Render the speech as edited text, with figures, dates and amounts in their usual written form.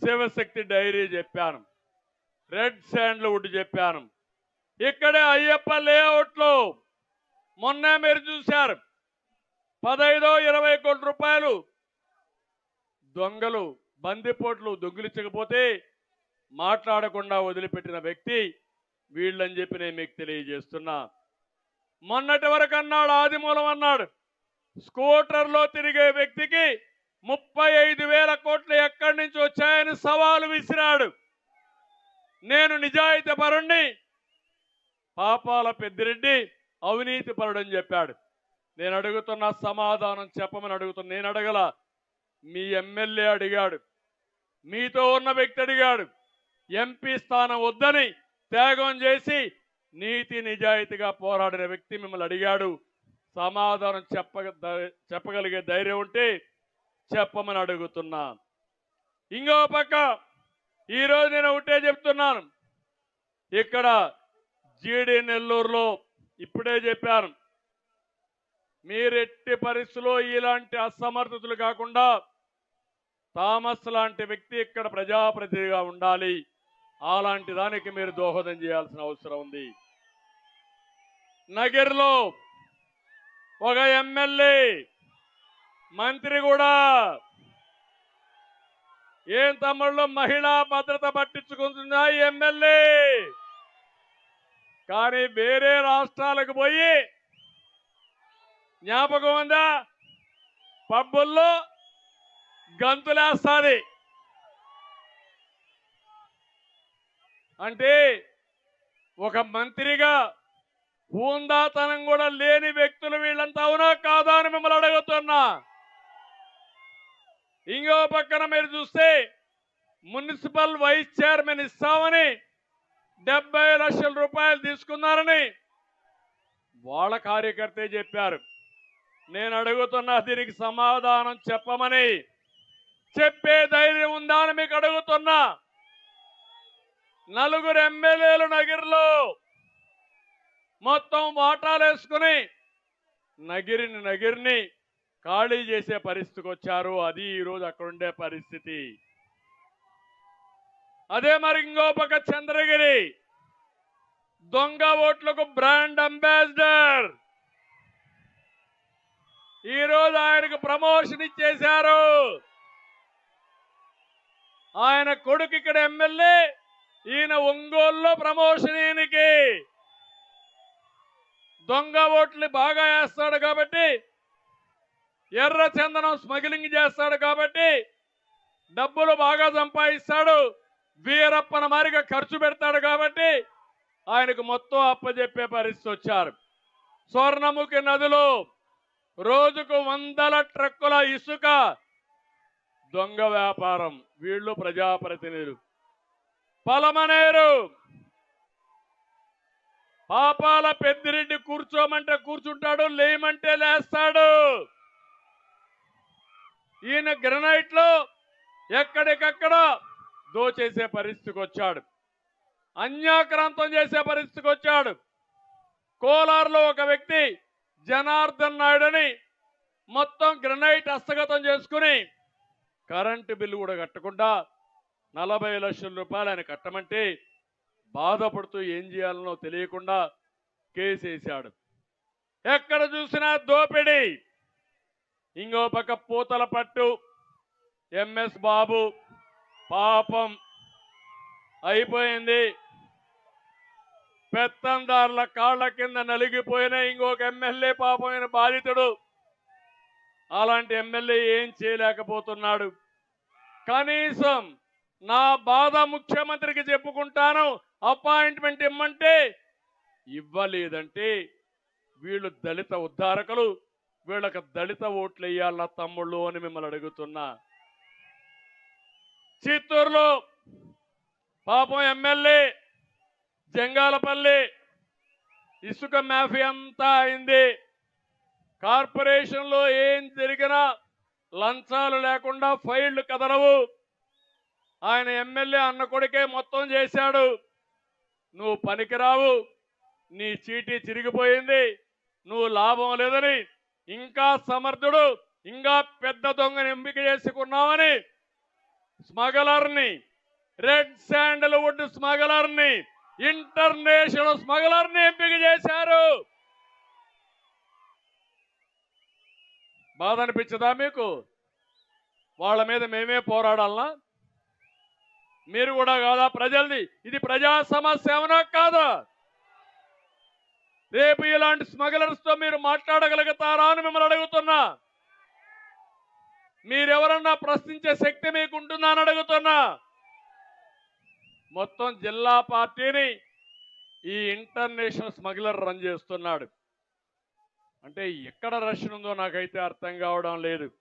Shivashakti dairy చెప్పాను, red sandalwood చెప్పాను. ఇక్కడే అయ్యప్ప లేఅవుట్లో మొన్నే మీరు చూశారు 15-20 కోట్ల రూపాయలు దొంగలు బందిపోట్లు దొంగిలించకపోతే మాట్లాడకుండా వదిలిపెట్టిన వ్యక్తి వీళ్ళని చెప్పి నేను మీకు తెలియజేస్తున్నా. మొన్నటి వరకు అన్నాడు, ఆదిమూలం అన్నాడు, స్కూటర్లో తిరిగే వ్యక్తికి 35,000 కోట్లు ఎక్కడి నుంచి వచ్చాయని సవాలు విసిరాడు. నేను నిజాయితీ పరుణ్ణి, పాపాల పెద్దిరెడ్డి అవినీతి పరుడని చెప్పాడు. నేను అడుగుతున్న సమాధానం చెప్పమని అడుగుతున్నా. నేను అడగల, మీ ఎమ్మెల్యే అడిగాడు, మీతో ఉన్న వ్యక్తి అడిగాడు. ఎంపీ స్థానం వద్దని త్యాగం చేసి నీతి నిజాయితీగా పోరాడిన వ్యక్తి మిమ్మల్ని అడిగాడు. సమాధానం చెప్పగలిగే ధైర్యం ఉంటే చెప్పమని అడుగుతున్నా. ఇంకో పక్క ఈరోజు నేను ఒకటే చెప్తున్నాను, ఇక్కడ జీడి నెల్లూరులో ఇప్పుడే చెప్పాను, మీరెట్టి పరిస్థితుల్లో ఇలాంటి అసమర్థతలు కాకుండా థామస్ లాంటి వ్యక్తి ఇక్కడ ప్రజాప్రతినిధిగా ఉండాలి. అలాంటి దానికి మీరు దోహదం చేయాల్సిన అవసరం ఉంది. నగర్లో ఒక ఎమ్మెల్యే మంత్రి కూడా ఏం తమ్ముళ్ళు మహిళా భద్రత పట్టించుకుంటుందా ఎమ్మెల్యే, కానీ వేరే రాష్ట్రాలకు పోయి జ్ఞాపకం ఉందా, పబ్బుల్లో గంతులేస్తాది. అంటే ఒక మంత్రిగా హూందాతనం కూడా లేని వ్యక్తులు వీళ్ళంతా అవునా కాదా అని మిమ్మల్ని అడుగుతున్నా. ఇంకో పక్కన మీరు చూస్తే మున్సిపల్ వైస్ చైర్మన్ ఇస్తామని 70 లక్షల రూపాయలు తీసుకున్నారని వాళ్ళ కార్యకర్తే చెప్పారు. నేను అడుగుతున్నా, దీనికి సమాధానం చెప్పమని, చెప్పే ధైర్యం ఉందా అని మీకు అడుగుతున్నా. 4 ఎమ్మెల్యేలు నగిరిలో మొత్తం వాటాలు వేసుకుని నగిరిని ఖాళీ చేసే పరిస్థితికి వచ్చారు. అది ఈరోజు అక్కడుండే పరిస్థితి. అదే మరి ఇంకో పక్క చంద్రగిరి దొంగ ఓట్లకు బ్రాండ్ అంబాసిడర్, ఈరోజు ఆయనకు ప్రమోషన్ ఇచ్చేశారు. ఆయన కొడుకు ఇక్కడ ఎమ్మెల్యే, ఈయన ఒంగోలులో ప్రమోషన్. ఈయనకి దొంగ ఓట్లు బాగా వేస్తాడు కాబట్టి, ఎర్ర చందనం స్మగ్లింగ్ చేస్తాడు కాబట్టి, డబ్బులు బాగా సంపాదిస్తాడు, వీరప్పన మారిగా ఖర్చు పెడతాడు కాబట్టి ఆయనకు మొత్తం అప్పచెప్పే పరిస్థితి వచ్చారు. స్వర్ణముఖి నదిలో రోజుకు 100 ట్రక్కుల ఇసుక దొంగ వ్యాపారం, వీళ్ళు ప్రజాప్రతినిధులు. పలమనేరు పాపాల పెద్దిరెడ్డి కూర్చోమంటే కూర్చుంటాడు, లేమంటే లేస్తాడు. ఈయన గ్రనైట్ లో ఎక్కడికక్కడ దోచేసే పరిస్థితికి వచ్చాడు, అన్యాక్రాంతం చేసే పరిస్థితికి వచ్చాడు. కోలార్లో ఒక వ్యక్తి జనార్దన్ నాయుడు అని మొత్తం గ్రనైట్ హస్తగతం చేసుకుని కరెంటు బిల్లు కూడా కట్టకుండా 40 లక్షల రూపాయలు ఆయన కట్టమంటే బాధపడుతూ ఏం చేయాలనో తెలియకుండా కేసేశాడు. ఎక్కడ చూసినా దోపిడీ. ఇంకో పక్క పూతల పట్టు ఎంఎస్ బాబు పాపం అయిపోయింది, పెత్తందారుల కాళ్ల కింద నలిగిపోయిన ఇంకొక ఎమ్మెల్యే పాపమైన బాధితుడు. అలాంటి ఎమ్మెల్యే ఏం చేయలేకపోతున్నాడు. కనీసం నా బాధ ముఖ్యమంత్రికి చెప్పుకుంటాను, అపాయింట్మెంట్ ఇమ్మంటే ఇవ్వలేదంటే వీళ్ళు దళిత ఉద్ధారకులు, వీళ్ళకి దళిత ఓట్లు వేయాల తమ్ముళ్ళు అని మిమ్మల్ని అడుగుతున్నా. చిత్తూరులో పాపం ఎమ్మెల్యే జంగాలపల్లి ఇసుక మాఫియా అంతా అయింది. కార్పొరేషన్లో ఏం జరిగినా లంచాలు లేకుండా ఫైళ్లు కదలవు. ఆయన ఎమ్మెల్యే అన్న కొడుకే మొత్తం చేశాడు. నువ్వు పనికిరావు, నీ చీటీ చిరిగిపోయింది, నువ్వు లాభం లేదని, ఇంకా సమర్థుడు, ఇంకా పెద్ద దొంగని ఎంపిక చేసుకున్నావని స్మగలర్ని, రెడ్ శాండల్వుడ్ స్మగలర్ని, ఇంటర్నేషనల్ స్మగలర్ని ఎంపిక చేశారు. బాధ అనిపించదా మీకు? వాళ్ళ మీద మేమే పోరాడాలనా? మీరు కూడా కాదా ప్రజల్ని? ఇది ప్రజా సమస్య అవునా కాదా? రేపు ఇలాంటి స్మగ్లర్స్ తో మీరు మాట్లాడగలుగుతారా అని మిమ్మల్ని అడుగుతున్నా. మీరెవరన్నా ప్రశ్నించే శక్తి మీకు ఉంటుందా అని అడుగుతున్నా. మొత్తం జిల్లా పార్టీని ఈ ఇంటర్నేషనల్ స్మగ్లర్ రన్ చేస్తున్నాడు. అంటే ఎక్కడ రష్యన్ ఉందో నాకైతే అర్థం కావడం లేదు.